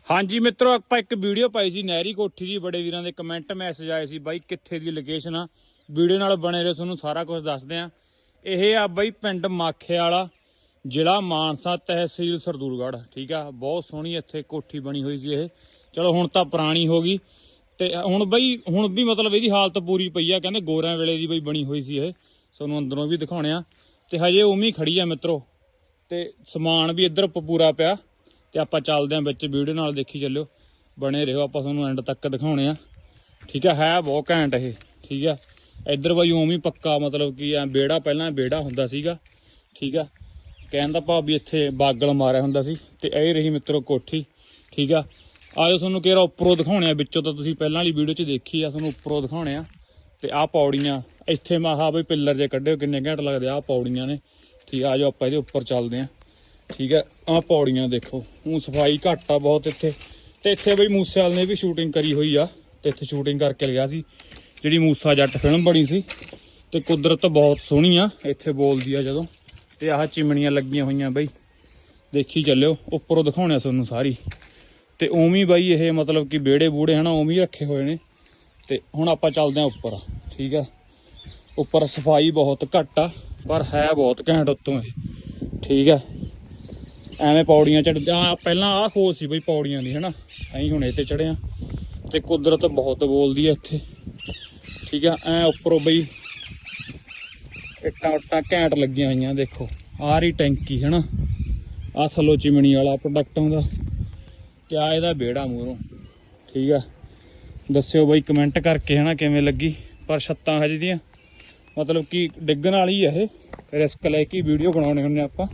हाँ जी मित्रों, ਆਪਾਂ ਇੱਕ ਵੀਡੀਓ ਪਾਈ ਸੀ ਨਹਿਰੀ ਕੋਠੀ ਦੀ। ਬੜੇ ਵੀਰਾਂ ਦੇ ਕਮੈਂਟ ਮੈਸੇਜ ਆਏ ਸੀ ਬਾਈ ਕਿੱਥੇ ਦੀ ਲੋਕੇਸ਼ਨ ਆ। ਵੀਡੀਓ ਨਾਲ ਬਣੇ ਰਹੋ, ਤੁਹਾਨੂੰ ਸਾਰਾ ਕੁਝ ਦੱਸਦੇ ਆ। ਇਹ ਆ ਬਾਈ ਪਿੰਡ ਮਾਖੇ ਵਾਲਾ, ਜ਼ਿਲ੍ਹਾ ਮਾਨਸਾ, ਤਹਿਸੀਲ ਸਰਦੂਲਗੜ੍ਹ। ਠੀਕ ਆ, ਬਹੁਤ ਸੋਹਣੀ ਇੱਥੇ ਕੋਠੀ ਬਣੀ ਹੋਈ ਸੀ ਇਹ। ਚਲੋ ਹੁਣ ਤਾਂ ਪੁਰਾਣੀ ਹੋ ਗਈ ਤੇ ਹੁਣ ਬਈ ਹੁਣ ਵੀ ਮਤਲਬ ਇਹਦੀ ਹਾਲਤ ਪੂਰੀ ਪਈ ਆ। ਕਹਿੰਦੇ ਗੋਰਿਆਂ ਵੇਲੇ ਦੀ ਬਈ ਬਣੀ ਹੋਈ ਸੀ ਇਹ। ਤੁਹਾਨੂੰ ਅੰਦਰੋਂ ਵੀ ਦਿਖਾਉਣੇ ਆ ਤੇ ਹਜੇ ਉਵੇਂ ਖੜੀ ਆ ਮਿੱਤਰੋ। ਤੇ ਸਮਾਨ ਵੀ ਇੱਧਰ ਪੂਰਾ ਪਿਆ ਤੇ ਆਪਾਂ ਚੱਲਦੇ ਆਂ ਵਿੱਚ। ਵੀਡੀਓ ਨਾਲ ਦੇਖੀ ਚੱਲਿਓ, ਬਣੇ ਰਹੋ, ਆਪਾਂ ਤੁਹਾਨੂੰ ਐਂਡ ਤੱਕ ਦਿਖਾਉਣੇ ਆ। ਠੀਕ ਹੈ ਬਹੁਤ ਘੈਂਟ ਇਹ। ਠੀਕ ਆ, ਇੱਧਰ ਬਾਈ ਉਵੇਂ ਪੱਕਾ ਮਤਲਬ ਕਿ ਐ ਵਿਹੜਾ, ਪਹਿਲਾਂ ਵਿਹੜਾ ਹੁੰਦਾ ਸੀਗਾ। ਠੀਕ ਆ, ਕਹਿਣ ਦਾ ਭਾਵ ਵੀ ਇੱਥੇ ਬਾਗਲ ਮਾਰਿਆ ਹੁੰਦਾ ਸੀ। ਤੇ ਇਹ ਰਹੀ ਮਿੱਤਰੋ ਕੋਠੀ। ਠੀਕ ਆ, ਆਜੋ ਤੁਹਾਨੂੰ ਕਿਹੜਾ ਉੱਪਰੋਂ ਦਿਖਾਉਣੇ ਆ। ਵਿੱਚੋਂ ਤਾਂ ਤੁਸੀਂ ਪਹਿਲਾਂ ਵਾਲੀ ਵੀਡੀਓ 'ਚ ਦੇਖੀ ਆ, ਤੁਹਾਨੂੰ ਉੱਪਰੋਂ ਦਿਖਾਉਣੇ ਆ। ਤੇ ਆਹ ਪੌੜੀਆਂ ਇੱਥੇ ਮਾਹਾ ਬਈ ਪਿੱਲਰ ਜੇ ਕੱਢਿਓ, ਕਿੰਨੇ ਘੈਂਟ ਲੱਗਦੇ ਆਹ ਪੌੜੀਆਂ ਨੇ। ਠੀਕ ਆ, ਆਜੋ ਆਪਾਂ ਇਹਦੇ ਉੱਪਰ ਚੱਲਦੇ ਆਂ। ਠੀਕ ਹੈ, ਆਹ ਪੌੜੀਆਂ ਦੇਖੋ। ਹੁਣ ਸਫਾਈ ਘੱਟ ਆ ਬਹੁਤ ਇੱਥੇ। ਤੇ ਇੱਥੇ ਬਈ ਮੂਸੇਵਾਲ ਨੇ ਵੀ ਸ਼ੂਟਿੰਗ ਕਰੀ ਹੋਈ ਆ ਤੇ ਇੱਥੇ ਸ਼ੂਟਿੰਗ ਕਰਕੇ ਲਿਆ ਸੀ, ਜਿਹੜੀ ਮੂਸਾ ਜੱਟ ਫਿਲਮ ਬਣੀ ਸੀ। ਤੇ ਕੁਦਰਤ ਬਹੁਤ ਸੋਹਣੀ ਆ ਇੱਥੇ, ਬੋਲਦੀ ਆ ਜਦੋਂ। ਤੇ ਆਹ ਚਿਮਣੀਆਂ ਲੱਗੀਆਂ ਹੋਈਆਂ ਬਈ, ਦੇਖੀ ਚੱਲਿਓ। ਉੱਪਰੋਂ ਦਿਖਾਉਣੇ ਤੁਹਾਨੂੰ ਸਾਰੀ। ਤੇ ਉਵੇਂ ਬਈ ਇਹ ਮਤਲਬ ਕਿ ਵਿਹੜੇ ਬੂੜੇ ਹਨਾ ਉਵੇਂ ਰੱਖੇ ਹੋਏ ਨੇ। ਤੇ ਹੁਣ ਆਪਾਂ ਚੱਲਦੇ ਆਂ ਉੱਪਰ। ਠੀਕ ਆ, ਉੱਪਰ ਸਫਾਈ ਬਹੁਤ ਘੱਟ ਆ ਪਰ ਹੈ ਬਹੁਤ ਘੈਂਟ ਉੱਤੋਂ ਇਹ। ਠੀਕ ਆ, ਐਵੇਂ ਪੌੜੀਆਂ ਚੜ੍ਹ ਪਹਿਲਾਂ ਆਹ ਖੋਜ ਸੀ ਬਈ ਪੌੜੀਆਂ ਦੀ ਹਨਾ, ਅਸੀਂ ਹੁਣ ਇਹ ਤੇ ਚੜ੍ਹੇ ਆ। ਤੇ ਕੁਦਰਤ ਬਹੁਤ ਬੋਲਦੀ ਆ ਇੱਥੇ। ਠੀਕ ਆ, ਐ ਉੱਪਰੋਂ ਬਈ ਇੱਟਾਂ ਉੱਟਾਂ ਘੈਂਟ ਲੱਗੀਆਂ ਹੋਈਆਂ। ਦੇਖੋ ਆਹ ਰਹੀ ਟੈਂਕੀ ਹਨਾ, ਆਹ ਥੱਲੋਂ ਚਿਮਣੀ ਵਾਲਾ ਪ੍ਰੋਡਕਟ ਆਉਂਦਾ ਤੇ ਆ ਇਹਦਾ ਵਿਹੜਾ ਮੂਹਰੋਂ। ਠੀਕ ਆ, ਦੱਸਿਓ ਬਈ ਕਮੈਂਟ ਕਰਕੇ ਹਨਾ ਕਿਵੇਂ ਲੱਗੀ। ਪਰ ਛੱਤਾਂ ਹਜੇ ਦੀਆਂ ਮਤਲਬ ਕਿ ਡਿੱਗਣ ਵਾਲੀ ਆ ਇਹ। ਰਿਸਕ ਲੈ ਕੇ ਵੀਡੀਓ ਬਣਾਉਣੇ ਹੁੰਦੇ ਆਪਾਂ।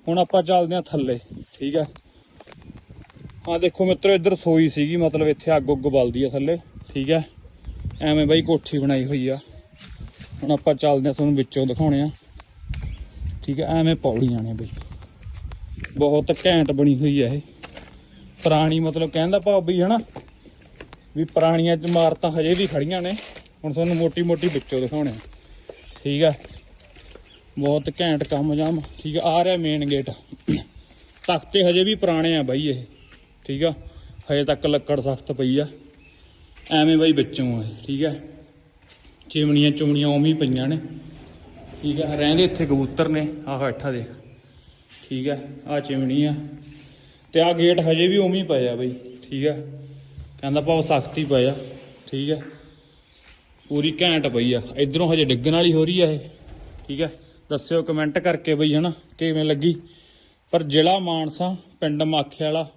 ਹੁਣ ਆਪਾਂ ਚੱਲਦੇ ਹਾਂ ਥੱਲੇ। ਠੀਕ ਆ, ਹਾਂ ਦੇਖੋ ਮਿੱਤਰੋ, ਇੱਧਰ ਰਸੋਈ ਸੀਗੀ, ਮਤਲਬ ਇੱਥੇ ਅੱਗ ਉੱਗ ਬਲਦੀ ਆ ਥੱਲੇ। ਠੀਕ ਆ, ਐਵੇਂ ਬਾਈ ਕੋਠੀ ਬਣਾਈ ਹੋਈ ਆ। ਹੁਣ ਆਪਾਂ ਚੱਲਦੇ ਹਾਂ, ਤੁਹਾਨੂੰ ਵਿੱਚੋਂ ਦਿਖਾਉਣੇ ਆ। ਠੀਕ ਆ, ਐਵੇਂ ਪੌੜੀਆਂ ਨੇ ਬਈ, ਬਹੁਤ ਘੈਂਟ ਬਣੀ ਹੋਈ ਆ ਇਹ। ਪੁਰਾਣੀ ਮਤਲਬ ਕਹਿਣ ਦਾ ਭਾਵ ਬਈ ਹਨਾ ਵੀ ਪੁਰਾਣੀਆਂ ਇਮਾਰਤਾਂ ਹਜੇ ਵੀ ਖੜੀਆਂ ਨੇ। ਹੁਣ ਤੁਹਾਨੂੰ ਮੋਟੀ ਮੋਟੀ ਵਿੱਚੋਂ ਦਿਖਾਉਣੇ ਆ। ਠੀਕ ਆ, ਬਹੁਤ ਘੈਂਟ ਕੰਮ ਜਾਮ। ਠੀਕ ਆ, ਆ ਰਿਹਾ ਮੇਨ ਗੇਟ। ਤਖਤੇ ਹਜੇ ਵੀ ਪੁਰਾਣੇ ਆ ਬਾਈ ਇਹ। ਠੀਕ ਆ, ਹਜੇ ਤੱਕ ਲੱਕੜ ਸਖਤ ਪਈ ਆ ਐਵੇਂ ਬਾਈ ਵਿੱਚੋਂ ਆ। ਠੀਕ ਆ, ਚਿਮਣੀਆਂ ਚੁਮਣੀਆਂ ਉਵੇਂ ਪਈਆਂ ਨੇ। ਠੀਕ ਆ, ਰਹਿੰਦੇ ਇੱਥੇ ਕਬੂਤਰ ਨੇ। ਆਹ ਬੈਠਾ ਦੇਖ। ਠੀਕ ਆ, ਆਹ ਚਿਮਣੀ ਆ ਤੇ ਆਹ ਗੇਟ ਹਜੇ ਵੀ ਉਵੇਂ ਪਏ ਆ ਬਾਈ। ਠੀਕ ਆ, ਕਹਿੰਦਾ ਭਾਵ ਸਖਤ ਹੀ ਪਏ ਆ। ਠੀਕ ਆ, ਪੂਰੀ ਘੈਂਟ ਪਈ ਆ। ਇੱਧਰੋਂ ਹਜੇ ਡਿੱਗਣ ਵਾਲੀ ਹੋ ਰਹੀ ਆ ਇਹ। ਠੀਕ ਆ, ਦੱਸਿਓ ਕਮੈਂਟ ਕਰਕੇ ਬਈ ਹਨਾ ਕਿਵੇਂ ਲੱਗੀ। ਪਰ ਜ਼ਿਲ੍ਹਾ ਮਾਨਸਾ, ਪਿੰਡ ਮਾਖੇ ਵਾਲਾ,